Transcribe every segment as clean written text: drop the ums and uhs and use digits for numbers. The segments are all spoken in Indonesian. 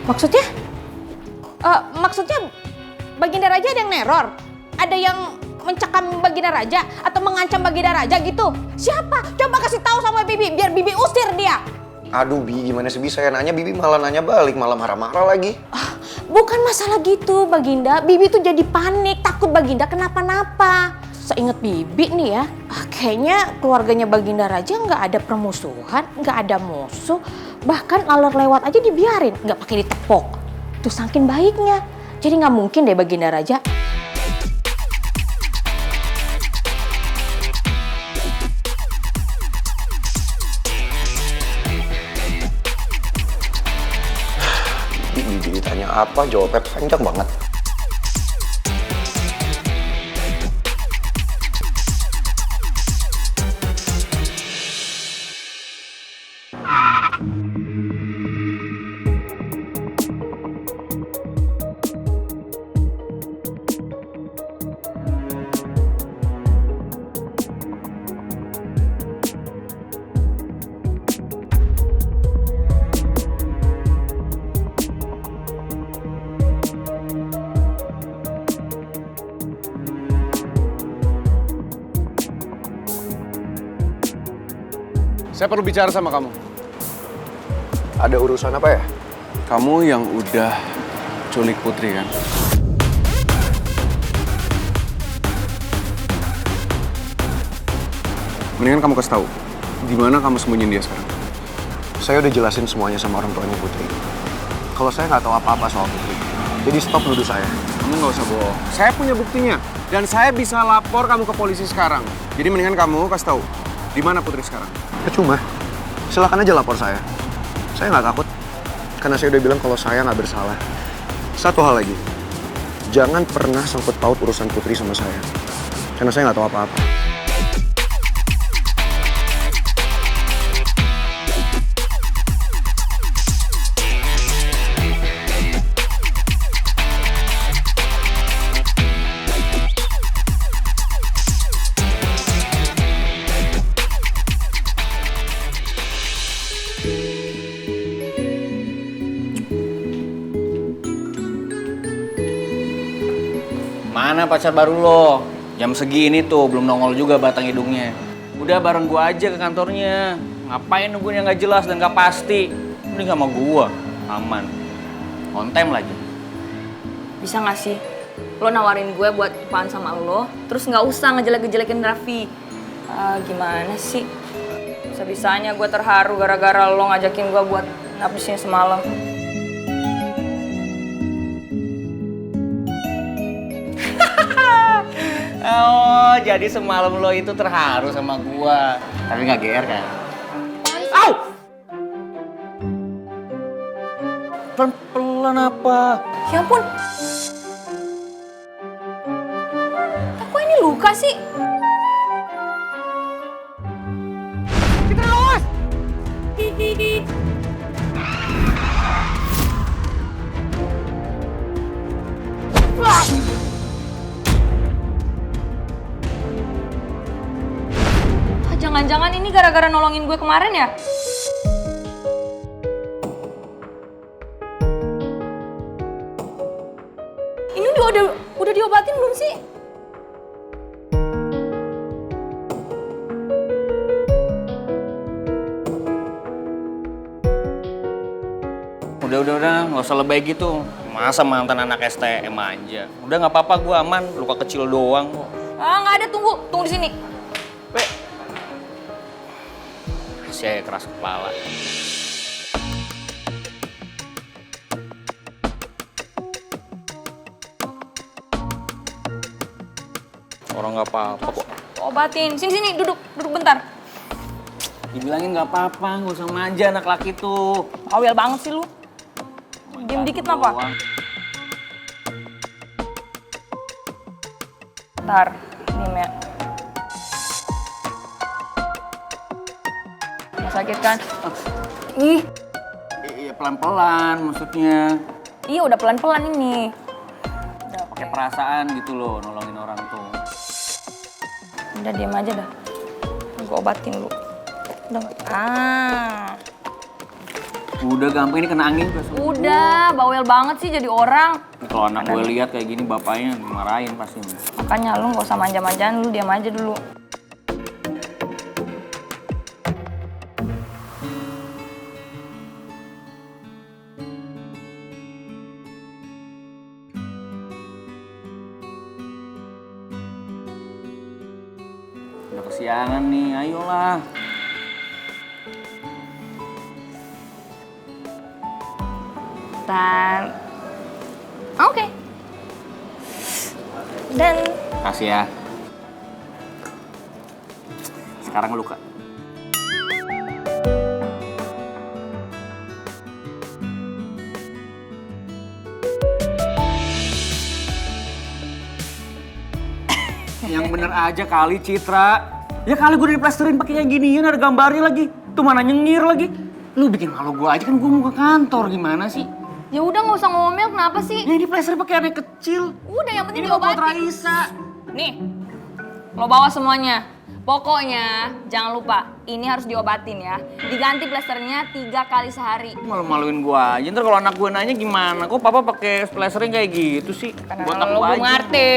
Maksudnya? Maksudnya Baginda Raja ada yang neror? Ada yang mencekam Baginda Raja atau mengancam Baginda Raja gitu? Siapa? Coba kasih tahu sama Bibi biar Bibi usir dia. Aduh Bi, gimana sih Bi? Saya nanya Bibi malah nanya balik, malah marah-marah lagi. Bukan masalah gitu Baginda, Bibi tuh jadi panik, takut Baginda kenapa-napa. Seingat Bibi nih ya, kayaknya keluarganya Baginda Raja nggak ada permusuhan, nggak ada musuh. Bahkan laler lewat aja dibiarin, nggak pakai ditepok. Tuh saking baiknya, jadi nggak mungkin deh Baginda Raja. Bibi ditanya apa, jawabnya panjang banget. Saya perlu bicara sama kamu. Ada urusan apa ya? Kamu yang udah culik Putri kan? Mendingan kamu kasih tahu, di mana kamu sembunyiin dia sekarang? Saya udah jelasin semuanya sama orang tuanya Putri. Kalau saya nggak tahu apa-apa soal Putri, jadi stop nuduh saya. Kamu nggak usah bohong. Saya punya buktinya, dan saya bisa lapor kamu ke polisi sekarang. Jadi mendingan kamu kasih tahu, di mana Putri sekarang? Percuma, silakan aja lapor saya. Saya nggak takut, karena saya udah bilang kalau saya nggak bersalah. Satu hal lagi, jangan pernah sangkut paut urusan Putri sama saya, karena saya nggak tahu apa-apa. Mana pacar baru lo? Jam segini tuh belum nongol juga batang hidungnya. Udah bareng gua aja ke kantornya. Ngapain nungguin yang nggak jelas dan nggak pasti? Mending sama gua, aman. On time lagi. Bisa nggak sih lo nawarin gue buat ipaan sama lo, terus nggak usah ngejelek-ngejelekin Raffi? Gimana sih? Bisa-bisanya gue terharu gara-gara lo ngajakin gue buat nginap di sini semalam. Oh, jadi semalam lo itu terharu sama gua. Tapi nggak GR kan? Au! Pelan-pelan apa? Ya ampun. Kok ini luka sih? Kita awas! Jangan-jangan ini gara-gara nolongin gue kemarin ya? Ini udah diobatin belum sih? Udah, nggak usah lebay gitu. Masa mantan anak STM aja. Udah nggak apa-apa, gue aman. Luka kecil doang kok. Nggak ada, tunggu di sini. Saya keras kepala. Orang nggak apa-apa kok. Obatin, sini duduk bentar. Dibilangin nggak apa-apa, nggak usah manja anak laki tuh. Awel banget sih lu. Diam dikit kenapa? Ntar, diam ya. Sakit kan? Ih. Iya pelan-pelan maksudnya. Iya udah pelan-pelan ini. Udah pakai perasaan gitu loh nolongin orang tuh. Udah diam aja dah. Gue obatin lu. Udah nggak? Udah gampang ini kena angin. Udah, bawel banget sih jadi orang. Kalau anak gue lihat kayak gini bapaknya dimarahin pasti. Makanya lu gak usah manja-manjaan, lu diam aja dulu. Udah kesiangan nih, ayolah. Dan oke. Dan Kasih ya. Sekarang lu, Kak. Yang bener aja kali, Citra. Ya kali gue diplasterin pakainya ginian, ada gambarnya lagi. Tuh mana nyengir lagi. Lu bikin malu gue aja, kan gue mau ke kantor, gimana sih? ya udah nggak usah ngomel, kenapa sih? Ya diplasterin pakai anak kecil. Udah yang penting Ini buat diobatin. Raisa. Nih, lo bawa semuanya. Pokoknya jangan lupa, ini harus diobatin ya. Diganti plasternya 3 kali sehari. Malu-maluin gua aja, ntar kalau anak gue nanya gimana, kok papa pakai plastering kayak gitu sih? Karena Buat anak lo gua belum aja. ngerti.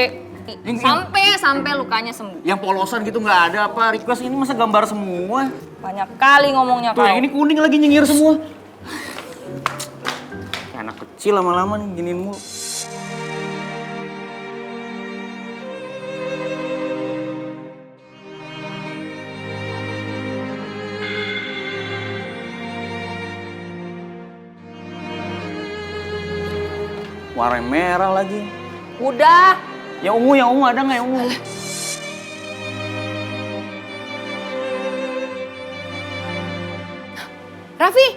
Yang- Sampai lukanya sembuh. Yang polosan gitu nggak ada apa, request ini masa gambar semua? Banyak kali ngomongnya Tuh kau. yang ini kuning lagi nyengir semua. Anak kecil lama-lama nih giniin mulu. Warna merah lagi. Udah. Yang ungu ada nggak yang ungu? Raffi.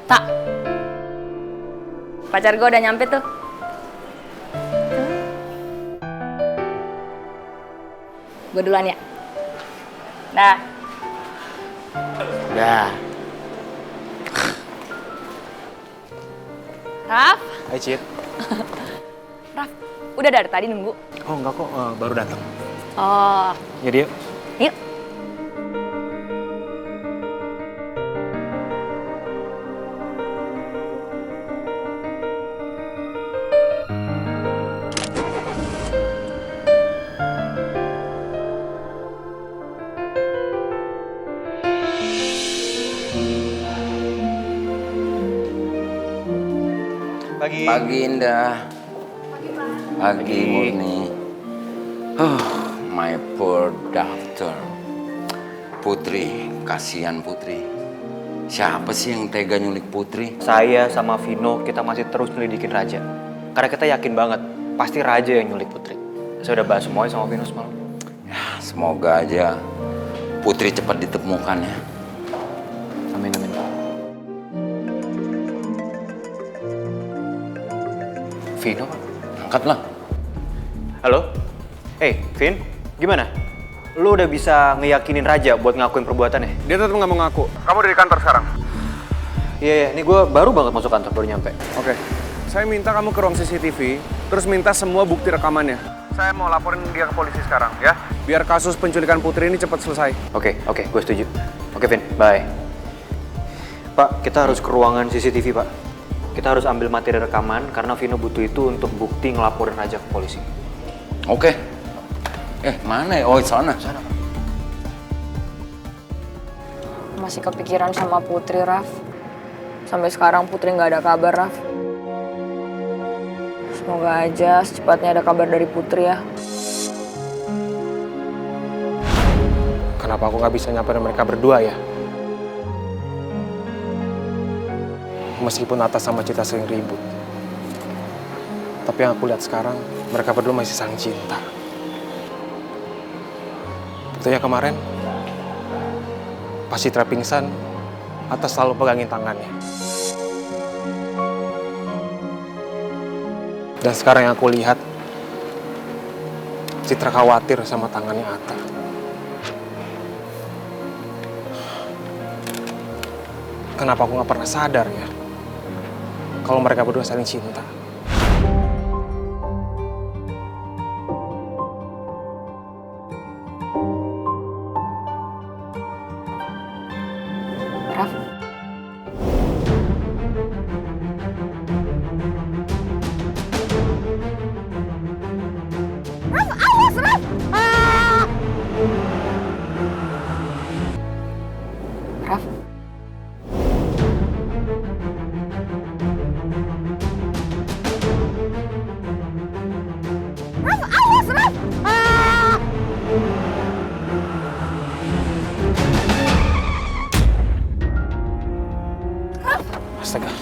Tak. Pacar gue udah nyampe tuh. Gue duluan ya. Dah. Dah. Raf. Hai Cid. Raf, udah dari tadi nunggu. Oh enggak kok, baru datang. Oh, Jadi yuk. yuk. Pagi Indah. Pagi Murni. My poor daughter. Putri, kasihan Putri. Siapa sih yang tega nyulik Putri? Saya sama Vino kita masih terus nyelidikin Raja. Karena kita yakin banget pasti Raja yang nyulik Putri. Saya udah bahas semuanya sama Vino semalam. Ya, semoga aja Putri cepat ditemukan ya. Amin amin. Vino, Pak. Angkatlah. Halo? Hey, Vin, gimana? Lu udah bisa ngeyakinin Raja buat ngakuin perbuatannya? Dia tetap nggak mau ngaku. Kamu udah di kantor sekarang? Iya, ini gue baru banget masuk kantor, baru nyampe. Oke. Saya minta kamu ke ruang CCTV, terus minta semua bukti rekamannya. Saya mau laporin dia ke polisi sekarang, ya. Biar kasus penculikan Putri ini cepat selesai. Oke, gue setuju. Oke, Vin, bye. Pak, kita harus ke ruangan CCTV, Pak. Kita harus ambil materi rekaman karena Vino butuh itu untuk bukti ngelaporin Raja ke polisi. Oke. Mana ya? Oh, di sana. Masih kepikiran sama Putri, Raf. Sampai sekarang Putri nggak ada kabar, Raf. Semoga aja secepatnya ada kabar dari Putri ya. Kenapa aku nggak bisa nyamperin mereka berdua ya? Meskipun Atas sama Cita sering ribut. Tapi yang aku lihat sekarang, mereka berdua masih saling cinta. Buktinya kemarin, pas Citra pingsan, Atas selalu pegangin tangannya. Dan sekarang yang aku lihat, Citra khawatir sama tangannya Atta. Kenapa aku nggak pernah sadar ya? Kalau mereka berdua saling cinta. Raf. Raf, awas Raf! Astaga.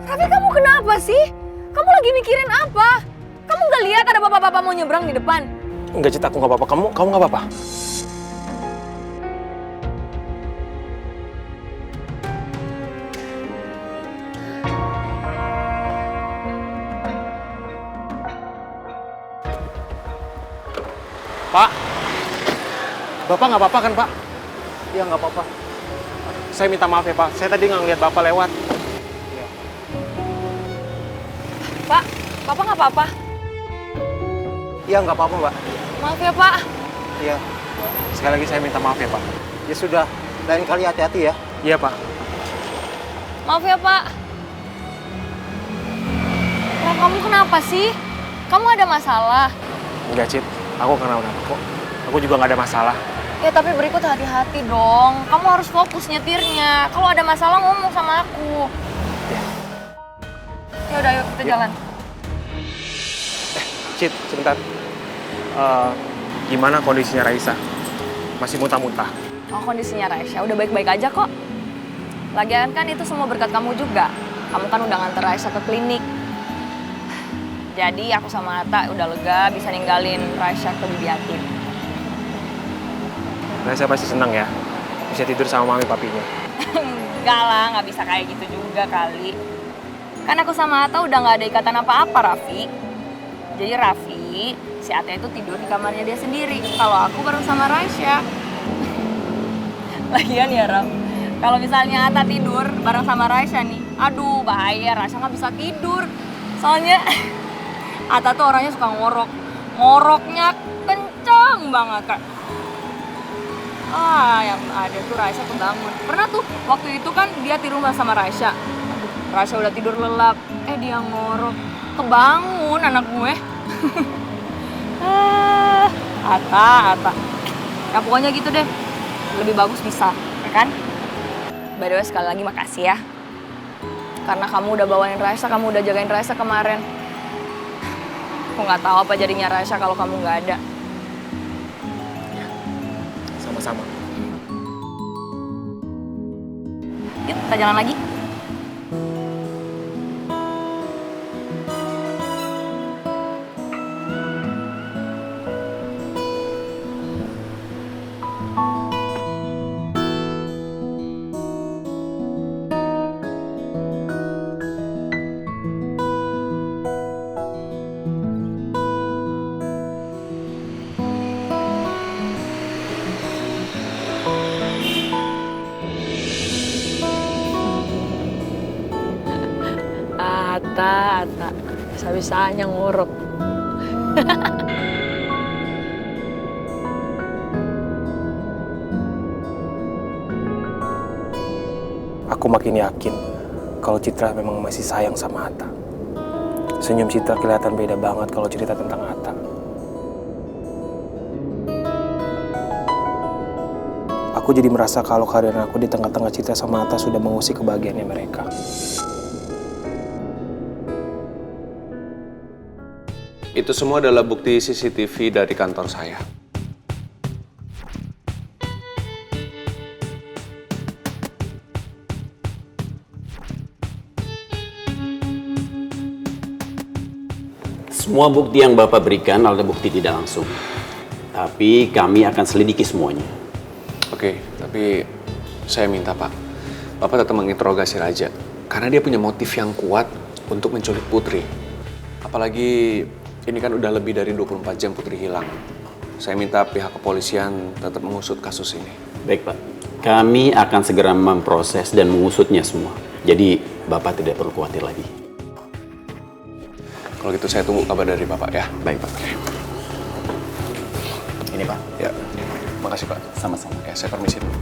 Raffi, kamu kenapa sih? Kamu lagi mikirin apa? Kamu gak lihat ada bapak-bapak mau nyebrang di depan? Enggak, Cit, aku nggak apa-apa. Kamu nggak apa-apa? Pak, Bapak nggak apa-apa kan, Pak? Iya, nggak apa-apa. Saya minta maaf ya, Pak. Saya tadi nggak ngeliat Bapak lewat. Pak, Bapak nggak apa-apa? Iya, nggak apa-apa, Mbak. Maaf ya Pak. Iya. Sekali lagi saya minta maaf ya, Pak. Ya sudah, lain kali hati-hati ya. Iya, Pak. Maaf ya Pak. Raf, kamu kenapa sih? Kamu ada masalah? Enggak, Cit. Aku kenapa-napa kok. Aku juga nggak ada masalah. Ya tapi berikut hati-hati dong. Kamu harus fokus nyetirnya. Kalau ada masalah ngomong sama aku. Ya udah, ayo kita jalan. Cit, sebentar. Gimana kondisinya Raisa? Masih muntah-muntah? Oh, kondisinya Raisa udah baik-baik aja kok. Lagian kan itu semua berkat kamu juga. Kamu kan udah nganter Raisa ke klinik. Jadi aku sama Atta udah lega bisa ninggalin Raisa ke Bibi Atin. Raisa pasti senang ya. Bisa tidur sama mami papinya. Enggak lah, nggak bisa kayak gitu juga kali. Kan aku sama Atta udah nggak ada ikatan apa-apa, Raffi. Jadi Raffi, si Atta itu tidur di kamarnya dia sendiri. Kalau aku bareng sama Raisa. Lagian ya, Raf. Kalau misalnya Atta tidur bareng sama Raisa nih, aduh bahaya, Raisa nggak bisa tidur. Soalnya Atta tuh orangnya suka ngorok. Ngoroknya kenceng banget, Kak. Yang ada tuh Raisa kebangun. Pernah tuh, waktu itu kan dia tidur sama Raisa. Raisa udah tidur lelap, dia ngorok. Kebangun anak gue. Atta. Ya pokoknya gitu deh. Lebih bagus bisa, ya kan? By the way, sekali lagi makasih ya. Karena kamu udah bawain Raisa, kamu udah jagain Raisa kemarin. Aku nggak tahu apa jadinya Raisa kalau kamu nggak ada. Sama-sama. Yuk, kita jalan lagi. Atta, bisa-bisanya nguruk. Aku makin yakin kalau Citra memang masih sayang sama Atta. Senyum Citra kelihatan beda banget kalau cerita tentang Atta. Aku jadi merasa kalau kehadiran aku di tengah-tengah Citra sama Atta sudah mengusik kebahagiaannya mereka. Itu semua adalah bukti CCTV dari kantor saya. Semua bukti yang Bapak berikan adalah bukti tidak langsung. Tapi kami akan selidiki semuanya. Oke, tapi saya minta Pak, Bapak tetap menginterogasi Raja. Karena dia punya motif yang kuat untuk menculik Putri. Apalagi ini kan udah lebih dari 24 jam Putri hilang. Saya minta pihak kepolisian tetap mengusut kasus ini. Baik Pak, kami akan segera memproses dan mengusutnya semua. Jadi Bapak tidak perlu khawatir lagi. Kalau gitu saya tunggu kabar dari Bapak ya. Baik Pak. Ini Pak. Ya, makasih Pak. Sama-sama. Ya, saya permisi dulu.